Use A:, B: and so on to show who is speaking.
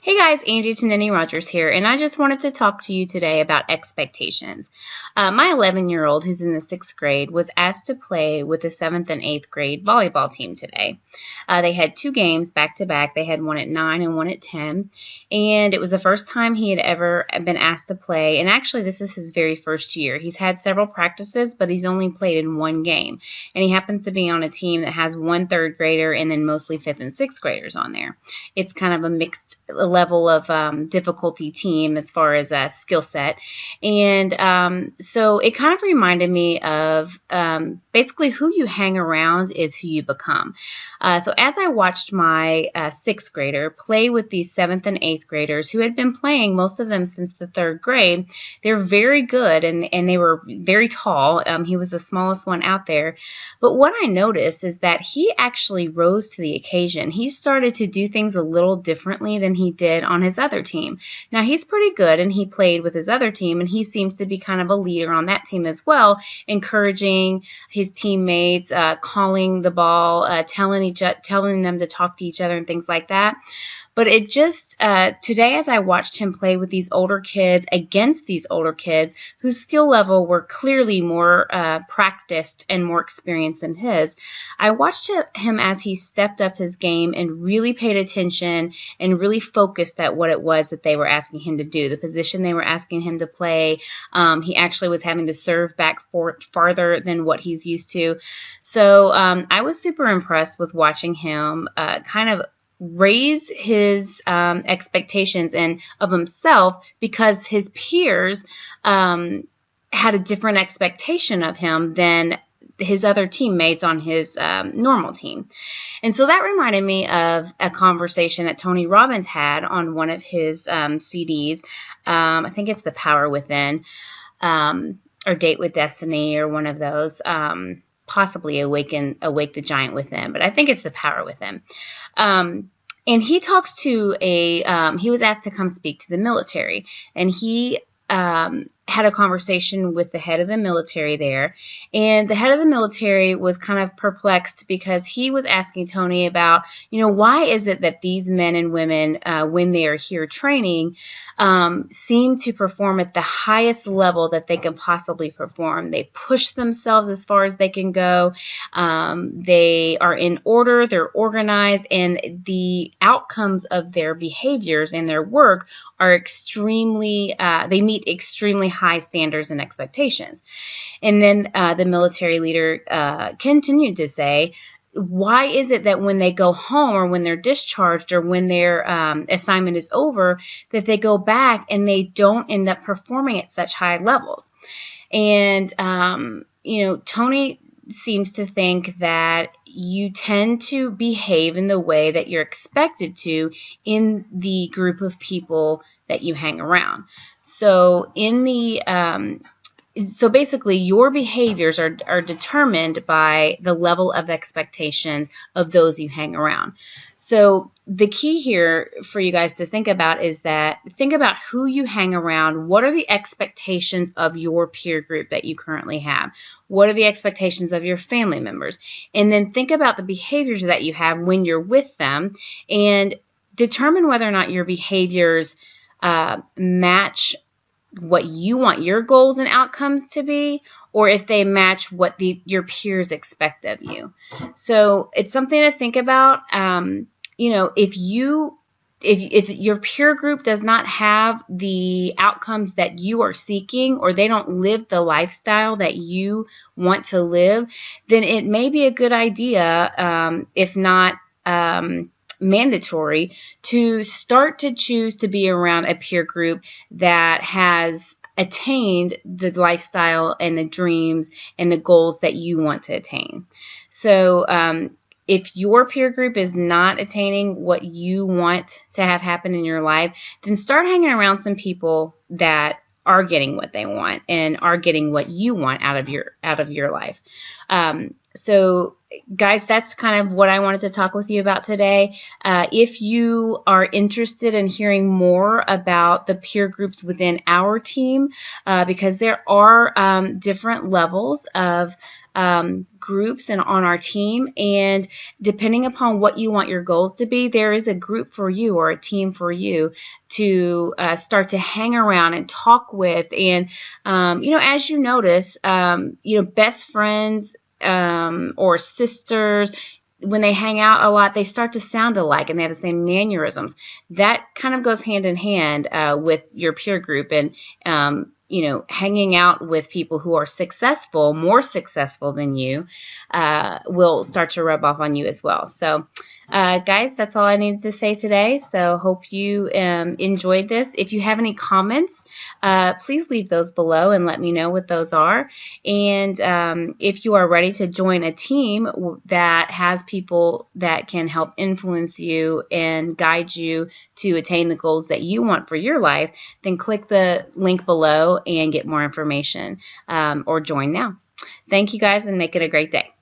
A: Hey guys, Angie Tonini-Rogers here, and I just wanted to talk to you today about expectations. My 11-year-old, who's in the 6th grade, was asked to play with the 7th and 8th grade volleyball team today. They had 2 games back to back. They had one at 9 and one at 10, and it was the first time he had ever been asked to play, and actually this is his very first year. He's had several practices, but he's only played in one game, and he happens to be on a team that has one 3rd grader and then mostly 5th and 6th graders on there. It's kind of a mixed level of difficulty team as far as skill set, and so it kind of reminded me of basically who you hang around is who you become. So as I watched my 6th grader play with these 7th and 8th graders who had been playing, most of them since the 3rd grade, they're very good and they were very tall. He was the smallest one out there. But what I noticed is that he actually rose to the occasion. He started to do things a little differently than he did on his other team. Now he's pretty good and he played with his other team and he seems to be kind of a leader on that team as well, encouraging his teammates, calling the ball, telling them to talk to each other and things like that. But it just, today as I watched him play with these older kids against these older kids whose skill level were clearly more practiced and more experienced than his, I watched him as he stepped up his game and really paid attention and really focused at what it was that they were asking him to do, the position they were asking him to play. He actually was having to serve back farther than what he's used to. So I was super impressed with watching him kind of raise his expectations and of himself because his peers had a different expectation of him than his other teammates on his normal team. And so that reminded me of a conversation that Tony Robbins had on one of his CDs. I think it's The Power Within, or Date with Destiny, or one of those, possibly Awake the Giant Within, but I think it's The Power Within. And he talks to he was asked to come speak to the military, and he had a conversation with the head of the military there, and the head of the military was kind of perplexed because he was asking Tony about, why is it that these men and women, when they are here training, seem to perform at the highest level that they can possibly perform. They push themselves as far as they can go. They are in order, they're organized, and the outcomes of their behaviors and their work are extremely, they meet extremely high standards and expectations. And then the military leader continued to say, why is it that when they go home or when they're discharged or when their assignment is over, that they go back and they don't end up performing at such high levels? And, Tony seems to think that you tend to behave in the way that you're expected to in the group of people that you hang around. So so basically, your behaviors are determined by the level of expectations of those you hang around. So the key here for you guys to think about is that think about who you hang around. What are the expectations of your peer group that you currently have? What are the expectations of your family members? And then think about the behaviors that you have when you're with them and determine whether or not your behaviors match what you want your goals and outcomes to be, or if they match what your peers expect of you. So it's something to think about. If your peer group does not have the outcomes that you are seeking, or they don't live the lifestyle that you want to live, then it may be a good idea, if not mandatory, to start to choose to be around a peer group that has attained the lifestyle and the dreams and the goals that you want to attain. So if your peer group is not attaining what you want to have happen in your life, then start hanging around some people that are getting what they want and are getting what you want out of your life. So guys, that's kind of what I wanted to talk with you about today. If you are interested in hearing more about the peer groups within our team, because there are different levels of groups and on our team, and depending upon what you want your goals to be, there is a group for you or a team for you to start to hang around and talk with. And as you notice, best friends or sisters, when they hang out a lot, they start to sound alike and they have the same mannerisms. That kind of goes hand in hand with your peer group, and hanging out with people who are successful, more successful than you, will start to rub off on you as well. So guys, that's all I needed to say today. So hope you enjoyed this. If you have any comments, please leave those below and let me know what those are. And if you are ready to join a team that has people that can help influence you and guide you to attain the goals that you want for your life, then click the link below and get more information, or join now. Thank you guys, and make it a great day.